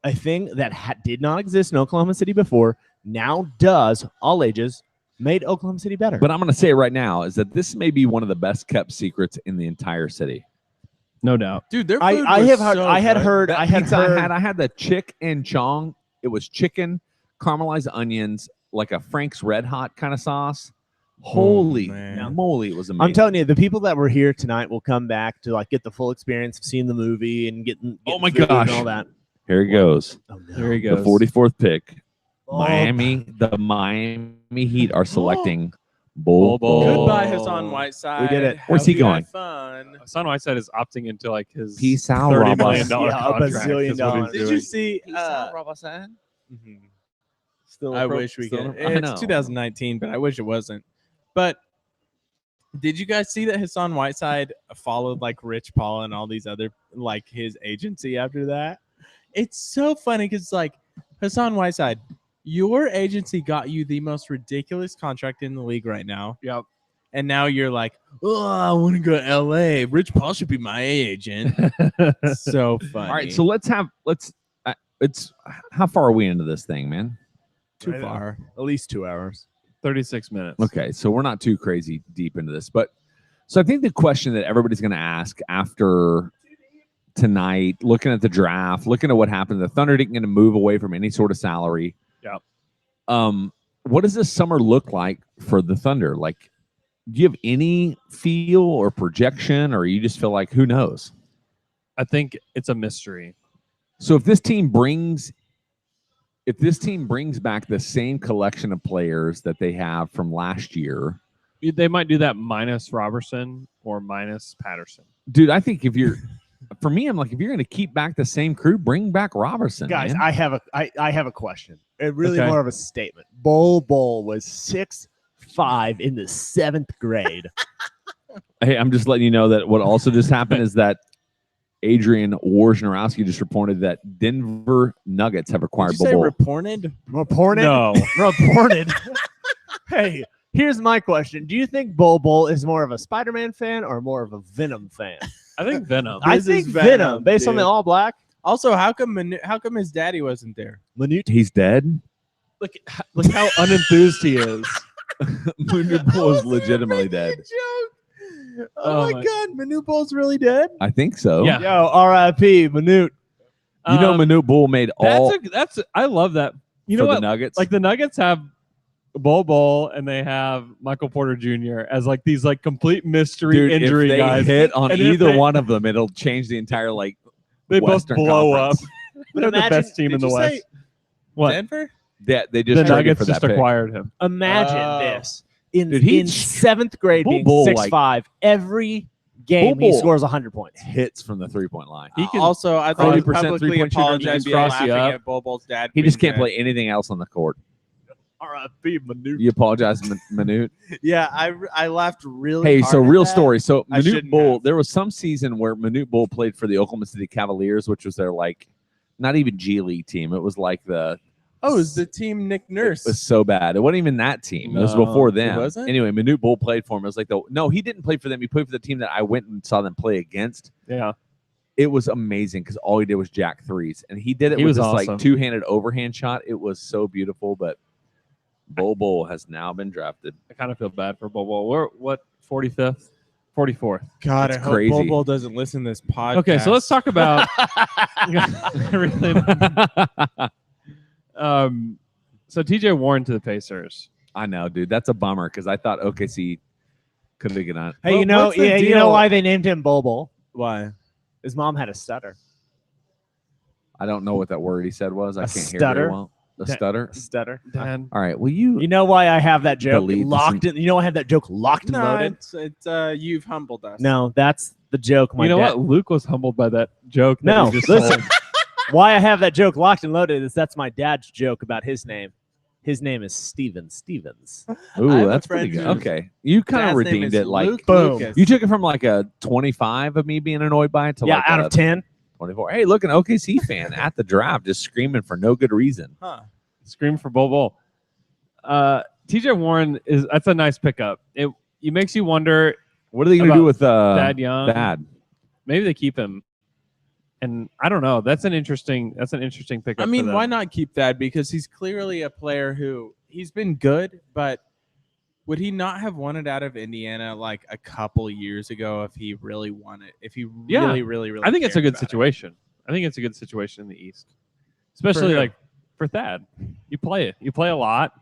a thing that did not exist in Oklahoma City before, now does, all ages, made Oklahoma City better. But I'm going to say it right now is that this may be one of the best kept secrets in the entire city. No doubt. Dude, their I food I was have heard, so I had good. heard, That I had pizza heard. I had the chick and chong. It was chicken, caramelized onions, like a Frank's Red Hot kind of sauce. Holy man. moly, it was amazing. I'm telling you, the people that were here tonight will come back to like get the full experience of seeing the movie and getting Oh my food gosh. and all that. Here he goes. Oh, no. There he The goes. 44th pick. Oh. The Miami Heat are selecting Bol Bol. Goodbye, Hassan Whiteside. We did it. Where's he Hope you had going? Fun. Hassan Whiteside is opting into like his Peace out, $30 Rob. million Yeah, a contract. bazillion is what he's dollars. Did you doing. see? Still I wish we could. I know. It's 2019, but I wish it wasn't. But did you guys see that Hassan Whiteside followed like Rich Paul and all these other like his agency after that? It's so funny because like Hassan Whiteside, your agency got you the most ridiculous contract in the league right now. Yep. And now you're like, oh, I want to go to LA. Rich Paul should be my agent. So funny. All right, so let's it's how far are we into this thing, man? too Right on. far. At least 2 hours. 36 minutes. Okay, so we're not too crazy deep into this, but so I think the question that everybody's going to ask after tonight, looking at the draft, looking at what happened, the Thunder didn't going to move away from any sort of salary. Yep. What does this summer look like for the Thunder? Like, do you have any feel or projection, or you just feel like who knows? I think it's a mystery. So if this team brings back the same collection of players that they have from last year, They might do that minus Robertson or minus Patterson. dude, I think if you're, for me, I'm like, if you're going to keep back the same crew, bring back Robertson. Guys, man. I have a question. Really Okay. more of a statement. Bol was 6'5" in the 7th grade. Hey, I'm just letting you know that what also just happened is that Adrian Wojnarowski just reported that Denver Nuggets have Did acquired you say Bol. reported? Reported. No. Reported. Hey, here's my question. Do you think Bol is more of a Spider-Man fan or more of a Venom fan? I think Venom. I This is think Venom, Venom, based on the dude. all black. Also, how come his daddy wasn't there? Manute. He's dead. Look how unenthused he is. Manute Bol is legitimately dead. Joke. Oh Oh, my my- God, Manute Bol's really dead. I think so. Yeah. Yo, R.I.P. Manute. You know, Um, Manute Bol made all I love that. You know for what? the Nuggets. Like the Nuggets have Bol and they have Michael Porter Jr. as like these like complete mystery dude, injury if they guys. hit on And if either they- one of them, it'll change the entire like They both Western blow Conference. up. They're the best team in Did the you West. say What? Denver? They The just traded Nuggets for just that pick. acquired him. Imagine Oh. this. in Dude, he in seventh grade, Bull being Bull, 6'5", every game Bull he Bull scores 100 points. hits from the 3-point line. He can Also, I'd 30% like to publicly three-point shooter in the apologize for NBA. laughing Cross you at Bobo's dad. He just being can't dead. play anything else on the court. R.I.P. Manute. You apologize, Manute. Yeah, I laughed really. Hey, hard so at real that. story. So I Manute shouldn't Bull, have. there was some season where Manute Bull played for the Oklahoma City Cavaliers, which was their like, not even G League team. It was like Oh, it was the team Nick Nurse. It was so bad. It wasn't even that team. It was No, before it them. wasn't? Anyway, Manute Bull played for him. It was like no, he didn't play for them. He played for the team that I went and saw them play against. Yeah. It was amazing because all he did was jack threes, and he did it He with was this awesome. like two-handed overhand shot. It was so beautiful. But Bull has now been drafted. I kind of feel bad for Bobo. We're what 45th, 44th. God, It's I hope crazy. Bobo doesn't listen to this podcast. Okay, so let's talk about everything. So TJ Warren to the Pacers. I know, dude. That's a bummer because I thought OKC could have on. Hey, Well, you know, what's the you know deal? why they named him Bobo? Why? His mom had a stutter. I don't know what that word he said was. I A can't hear stutter? very well. The Da- stutter. Stutter. Dan. All right. Well, you You know why I have that joke Delete locked in? You know I have that joke locked and No, loaded? it's you've humbled us. No, that's the joke. My You know dad. what? Luke was humbled by that joke. That No, he just listen. told. Why I have that joke locked and loaded is that's my dad's joke about his name. His name is Steven Stevens. I Ooh, have a that's pretty friend good. whose Okay, you kind of Dad's name redeemed is it. Like Luke boom. Lucas. you took it from like a 25 of me being annoyed by it to Yeah, like out a of 10. 24. Hey, look, an OKC fan at the draft just screaming for no good reason. Huh. Scream for Bobo. TJ Warren that's a nice pickup. It makes you wonder. What are they going to do About with Thad Young. Thad? Maybe they keep him. And I don't know. That's an interesting pickup. I for mean, them. why not keep that? Because he's clearly a player who he's been good, but would he not have wanted out of Indiana like a couple years ago if he really wanted? If he Yeah. really I think it's a cared good about it? situation. I think it's a good situation in the East, especially who? like for Thad. You play it. You play a lot.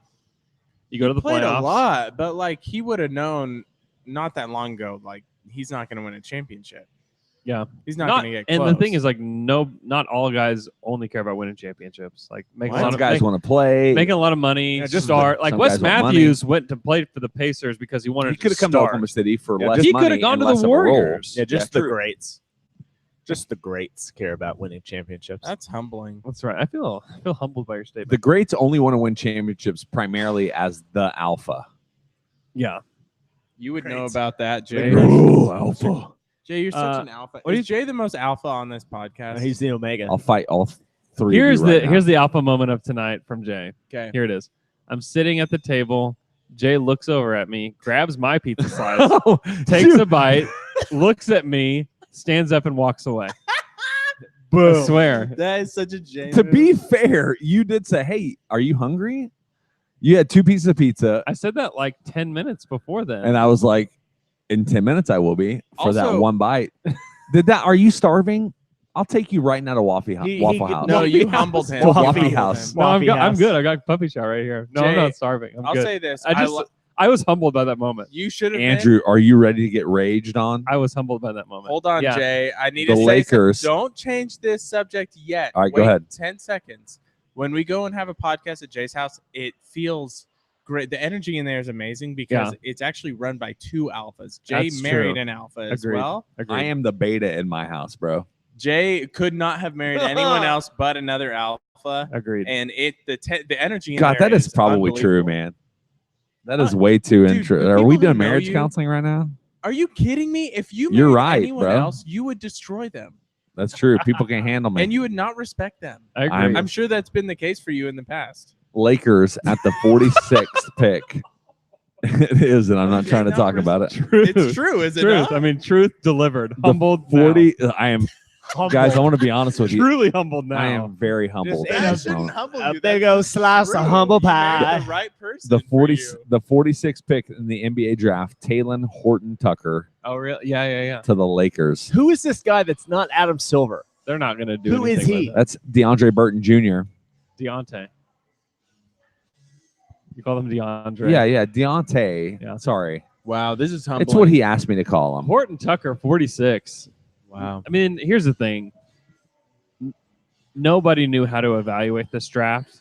You go to the Played playoffs. a lot, but like he would have known not that long ago. Like he's not going to win a championship. Yeah. He's not going to get. And close. the thing is, like, not all guys only care about winning championships. Like, making a Some lot of guys want to play. making a lot of money. Yeah, Just just start like some Wes guys want money. Matthews went to play for the Pacers because he wanted He could to have come to start. Oklahoma City for Yeah, less he money. could have gone and to less the of a role. Warriors. Yeah, just Yeah, the true. greats. Just the greats care about winning championships. that's humbling. That's right. I feel humbled by your statement. The greats only want to win championships primarily as the alpha. Yeah. You would know Great. about that, Jay. Ooh, alpha. Jay, you're such Uh, an alpha. what do Is Jay the most alpha on this podcast? He's the Omega. I'll fight all three. Here's of you right now. here's the alpha moment of tonight from Jay. okay. Here it is. I'm sitting at the table. Jay looks over at me, grabs my pizza slice, takes a bite, looks at me, stands up, and walks away. I Boom. swear. That is such a Jay. To move. be fair, you did say, "Hey, are you hungry?" You had 2 pieces of pizza, I said that like 10 minutes before then. and I was like, "In 10 minutes, I will be for that Also- one bite." Did that? Are you starving? I'll take you right now to Waffle He- Waffle he- House. no, Waffle you House. humbled him. Waffle You humbled House. him. No, I'm Waffy good. House. I got puppy chow right here. No, I'm Jay, not starving. I'm I'll good. say this. I was humbled by that moment. you should have Andrew, are you ready to get raged on? I was humbled by that moment. Hold on, Yeah. Jay. I need The to say Lakers. something. Don't change this subject yet. All right, go Wait ahead. 10 seconds. When we go and have a podcast at Jay's house, it feels great. The energy in there is amazing because it's actually run by 2 alphas. Jay That's married true. an alpha as Agreed. well. Agreed. I am the beta in my house, bro. Jay could not have married anyone else but another alpha. Agreed. And the energy in God, there that is probably true, unbelievable. man. That is way too dude, intro. the Are we people who doing know marriage you- counseling right now? Are you kidding me? If you You're married right, anyone bro. else, you would destroy them. That's true. People can't handle me. And you would not respect them. I agree. I'm- I'm sure that's been the case for you in the past. Lakers at the 46th pick. It is, and I'm not Okay, trying to now talk we're- about it. It's true, is it Truth. not? I mean, truth delivered. The Humbled. now. 40. I am, guys. I want to be honest with you. Truly humbled now. I am very humbled. Just at That this shouldn't moment. humble Up you. there That's goes slice true. of humble You married pie. The right person. The for 40, you. the 46th pick in the NBA draft, Talen Horton Tucker Oh, really? Yeah, yeah, yeah. to the Lakers. Who is this guy that's not Adam Silver? They're not going to do Who is anything he? with That's DeAndre Burton Jr. it. Deontay. You call him DeAndre. Yeah, Deontay. Yeah. Sorry, Wow, this is humbling. it's what he asked me to call him. Horton Tucker, 46. Wow. I mean, here's the thing. Nobody knew how to evaluate this draft.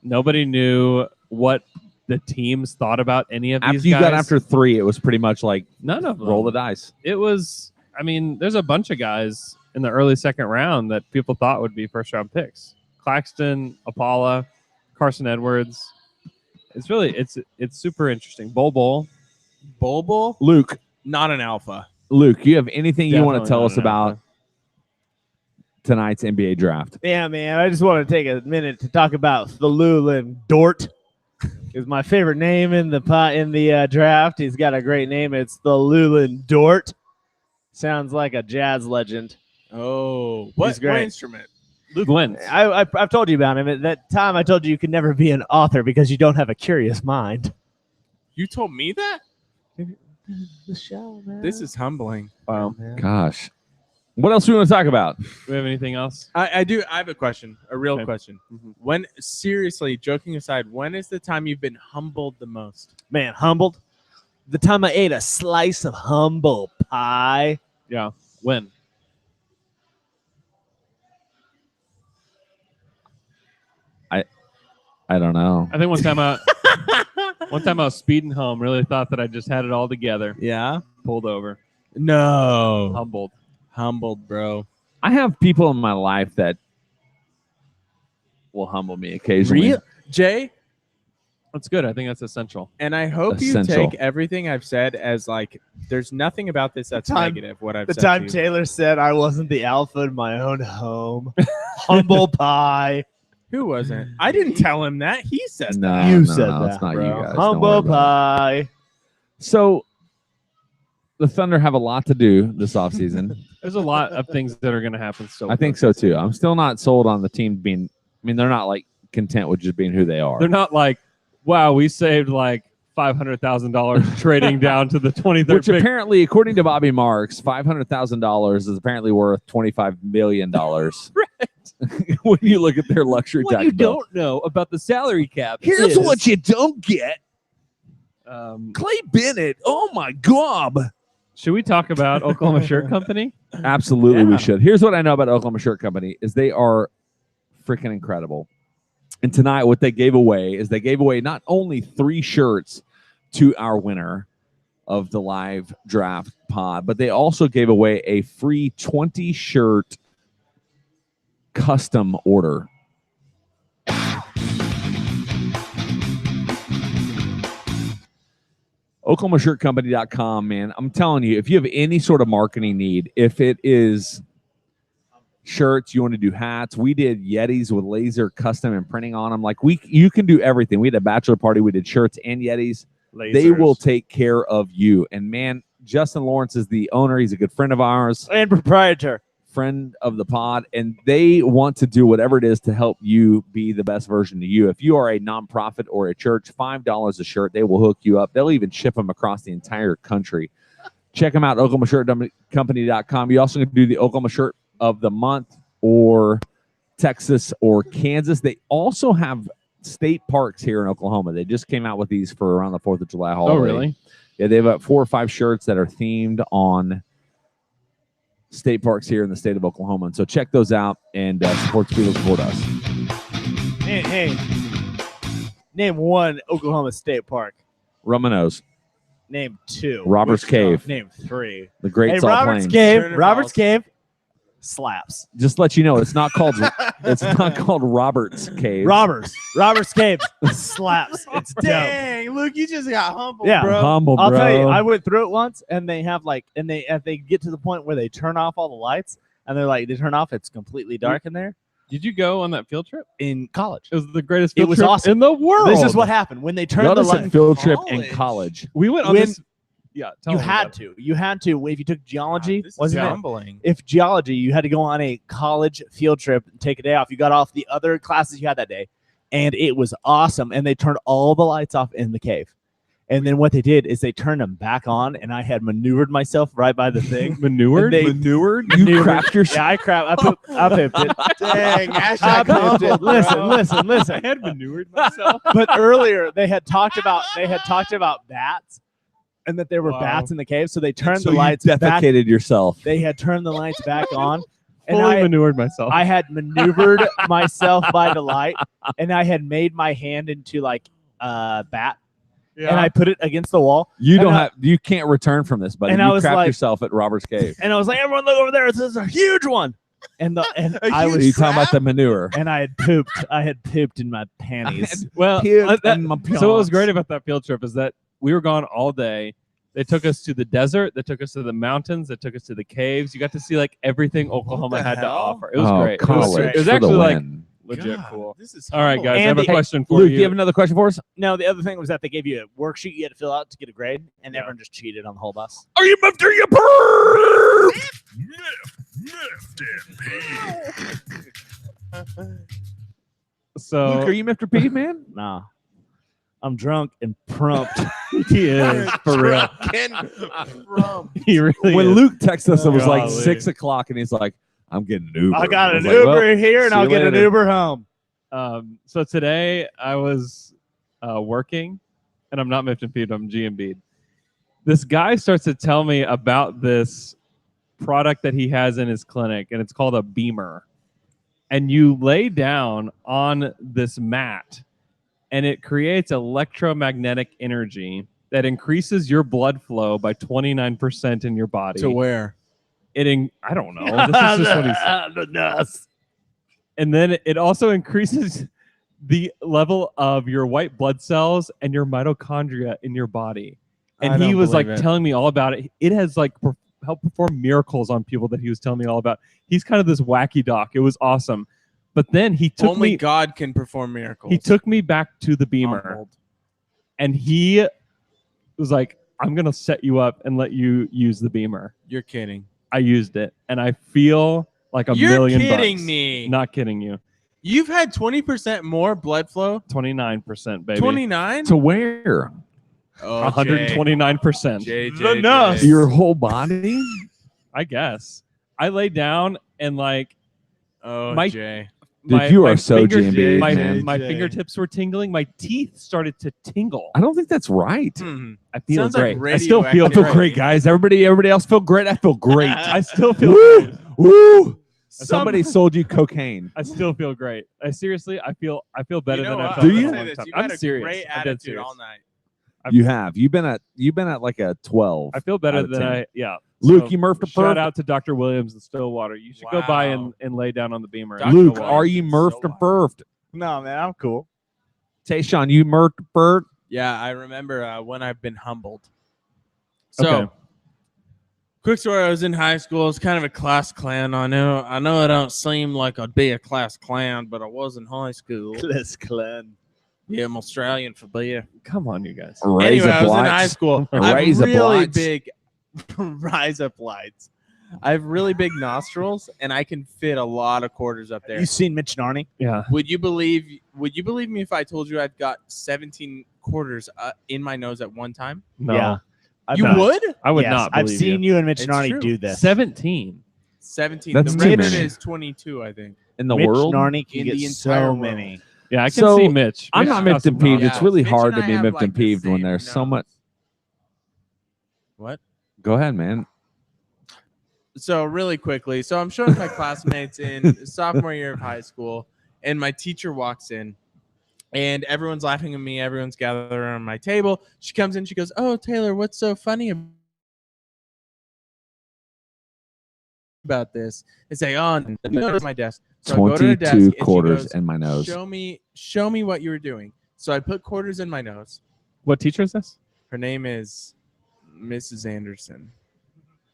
Nobody knew what the teams thought about any of these After you guys. got after 3, it was pretty much like None of them. roll the dice. It was. I mean, there's a bunch of guys in the early second round that people thought would be first round picks. Claxton, Apala, Carson Edwards. It's really it's super interesting. Bol. Luke, not an alpha. you have anything you want to Definitely tell not us an about alpha. tonight's NBA draft? Yeah, man. I just want to take a minute to talk about Theluland Dort. Is my favorite name in the draft. He's got a great name. It's Theluland Dort. Sounds like a jazz legend. Oh, what great. instrument? Luke Wentz. I've told you about him. At that time, I told you could never be an author because you don't have a curious mind. You told me that? The show, man. This is humbling. Wow. Gosh. What else do we want to talk about? Do we have anything else? I do. I have a question, a real Okay. question. Mhm. When, seriously, joking aside, when is the time you've been humbled the most? Man, humbled. The time I ate a slice of humble pie. Yeah. When? I don't know. I think one time I was speeding home, really thought that I just had it all together. Yeah. Pulled over. No. Humbled. Humbled, bro. I have people in my life that will humble me occasionally. Jay, That's good. I think that's essential. and I hope you Essential. take everything I've said as like, there's nothing about this that's time- negative. What I've The said time to you. Taylor said I wasn't the alpha in my own home. Humble pie. Who wasn't? I didn't tell him that. He said No, that. You no, said no, that, it's not bro. you guys. Don't Humble worry about pie. So the Thunder have a lot to do this offseason. There's a lot of things that are going to happen still. I think so too. I'm still not sold on the team being. I mean, they're not like content with just being who they are. They're not like, wow, we saved like $500,000 trading down to the 23rd Which pick. apparently, according to Bobby Marks, $500,000 is apparently worth $25 million. Right. When you look at their luxury What tax you bill. don't know about the salary cap. Here's is- what you don't get. Um, Clay Bennett. Oh my God. should we talk about Oklahoma Shirt Company? Absolutely, we Yeah. should. Here's what I know about Oklahoma Shirt Company is they are freaking incredible. And tonight, what they gave away is they gave away not only 3 shirts to our winner of the live draft pod, but they also gave away a free 20 shirt custom order. OklahomaShirtCompany.com, man. I'm telling you, if you have any sort of marketing need, if it is shirts, you want to do hats, we did Yetis with laser custom and printing on them. Like you can do everything. We had a bachelor party, we did shirts and Yetis. They will take care of you. And man, Justin Lawrence is the owner. He's a good friend of ours, And proprietor. friend of the pod, and they want to do whatever it is to help you be the best version of you. If you are a nonprofit or a church, $5 a shirt, they will hook you up. They'll even ship them across the entire country. Check them out, OklahomaShirtCompany.com. You also can do the Oklahoma Shirt of the Month or Texas or Kansas. They also have state parks here in Oklahoma. They just came out with these for around the 4th of July holiday. Oh, really? Yeah, they have about 4 or 5 shirts that are themed on state parks here in the state of Oklahoma. And so check those out and support the people, support us. Hey. Name one Oklahoma State Park. Romanos, Name 2. Roberts Which one? Cave, Name 3. the Great Hey, Salt Roberts Plains. Cave. Turner Roberts Falls. Cave slaps. Just let you know, it's not called Roberts Cave. Roberts Cave slaps. It's dope. Dang, Luke, you just got humbled, Yeah. bro. Humble, bro. I'll tell you, I went through it once, and they have like, and they get to the point where they turn off all the lights, and they're like, they turn off. It's completely dark in there. Did you go on that field trip? In college, It was the greatest It field was trip awesome. in the world. this is what happened when they turned Y'all the just said light. field trip in College. college. we went on When- this. Yeah, tell You me had about it. to. You had to. If you took geology, This is wasn't it? humbling. If geology, you had to go on a college field trip and take a day off. You got off the other classes you had that day, and it was awesome. And they turned all the lights off in the cave. And then what they did is they turned them back on, and I had maneuvered myself right by the thing. Manured? They- Manured? You Maneuvered. crapped your Yeah, I crap. I pimped it. Dang, I hashtag pimped it. humbled, bro. Listen. I had manured myself. But earlier they had talked about bats, and that there were Wow. bats in the cave. So they turned So the you lights back. defecated yourself. They had turned the lights back on, and Fully I manured myself. had maneuvered myself by the light, and I had made my hand into like bat, Yeah. and I put it against the wall. You And don't I- have. You can't return from this, buddy. and You I was trapped like- yourself at Robert's Cave. And I was like, everyone look over there. This is a huge one. And I Are was you talking about the manure? and I had pooped. I had pooped in my panties. Well, Puked that- in my so what was pants. great about that field trip is that we were gone all day. They took us to the desert. They took us to the mountains. They took us to the caves. You got to see like everything Oklahoma the had to hell? offer. It was Oh, great. college It was for the actually like win. legit God, cool. This is All right, guys. I And have a the- question for Luke, you. you have another question for us? No, the other thing was that they gave you a worksheet you had to fill out to get a grade, and Yeah. everyone just cheated on the whole bus. Are you miffed or you perf? So Luke, are you miffed or peeved, man? Nah, I'm drunk and prumped. he is for real. He really When is. Luke texted us, it was like Golly. 6 o'clock, and he's like, "I'm getting an Uber." I got was an like, Uber well, here, and see I'll you get an later. Uber home. So today I was working, and I'm not miffed and peeved. I'm GMB'd. This guy starts to tell me about this product that he has in his clinic, and it's called a Beamer. And you lay down on this mat, and it creates electromagnetic energy that increases your blood flow by 29% in your body. To where? I don't know. This is just what he's the nuts. and then it also increases the level of your white blood cells and your mitochondria in your body. And I he don't was like believe it. telling me all about it. It has like helped perform miracles on people that he was telling me all about. He's kind of this wacky doc. It was awesome. But then he took Only me God can perform miracles. he took me back to the Beamer, Humbled. and he was like, "I'm going to set you up and let you use the Beamer." You're kidding. I used it, and I feel like You're $1,000,000 kidding bucks. me. Not kidding you. You've had 20% more blood flow. 29%, baby. 29. To where? Oh, 129%. Jay. nuts. Your whole body? I guess. I lay down and like Oh, My- Jay. Dude, you are so GMB, my, man. my fingertips were tingling. My teeth started to tingle. I don't think that's right. Hmm. I feel Sounds like great. I still feel I feel Right. great, guys. Everybody else feel great. I feel great. I still feel Woo! great. Woo! Somebody sold you cocaine. I still feel great. I seriously, I feel better You know than I what? felt Do in you? a Say long this. time. You've I'm had a serious. great I'm dead attitude serious. all night. You have. You've been at like a 12. I feel better out of than 10. yeah. Luke, So, you murphed a shout perf? out to Dr. Williams in Stillwater. You should go by Wow. and lay down on the Beamer. Dr. Luke, Williams are you is murphed so or perfed? No, man, I'm cool. Tayshawn, you murphed Bert? Yeah, I remember when I've been humbled. So, Okay. quick story: I was in high school. It's kind of a class clown. I know I don't seem like I'd be a class clown, but I was in high school. Let's clan. Yeah, I'm Australian for beer. Come on, you guys. Anyway, I was in high school. I have Razor really blades. big rise up lights. I have really big nostrils, and I can fit a lot of quarters up there. You seen Mitch Narney? Yeah. Would you believe me if I told you I've got 17 quarters in my nose at one time? No. Yeah. You would? I would Yes, not I've believe seen you and Mitch It's Narney true. do this. 17. 17. That's the too record many. is 22, I think. In the Mitch world? Narney can In get the entire so world. many. Yeah, I can So, see Mitch. I'm Mitch not got miffed and some peeved. Yeah. It's really Mitch hard and to I be have, miffed like, and the peeved when same there's so nose. much. What? Go ahead, man. So really quickly, so I'm showing my classmates in sophomore year of high school, and my teacher walks in, and everyone's laughing at me. Everyone's gathered around my table. She comes in. She goes, "Oh, Taylor, what's so funny about this?" I say, "Oh, no, it's my desk." So I go to her desk, 22 and she quarters goes, in my nose. Show me what you were doing. So I put quarters in my nose. What teacher is this? Her name is Mrs. Anderson.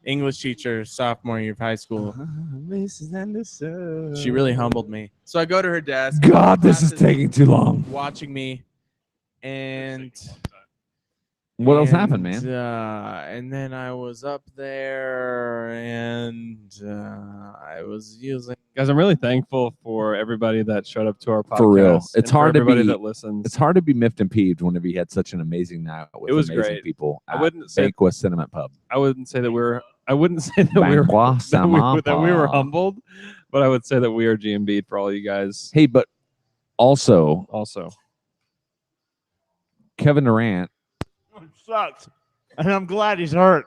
English teacher, sophomore year of high school. Mrs. Anderson. She really humbled me. So I go to her desk. God, this is class taking too long. watching me, and What else happened, man? And then I was up there, and I was using. Guys, I'm really thankful for everybody that showed up to our podcast. For real. and It's for hard to everybody be- that listens. It's hard to be miffed and peeved whenever you had such an amazing night with It was amazing great. people I at wouldn't say Banquet Cinnamon Pub. I wouldn't say that I wouldn't say that we were Banquet that we Cinnamon were Pub. humbled, but I would say that we are GMB'd for all you guys. Hey, but also Also, Kevin Durant sucks. And I'm glad he's hurt.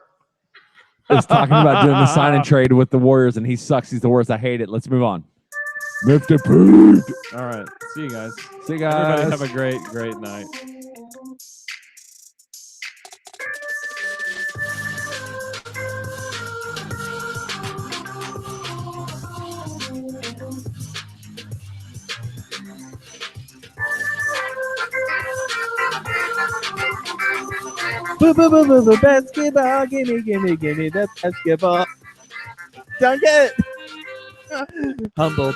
is talking about doing the sign and trade with the Warriors, and he sucks. He's the worst. I hate it. Let's move on. Miffed and peeved. all right. See you guys. See you guys. Everybody have a great night. Basketball, gimme the basketball. Dunk it. Humbled.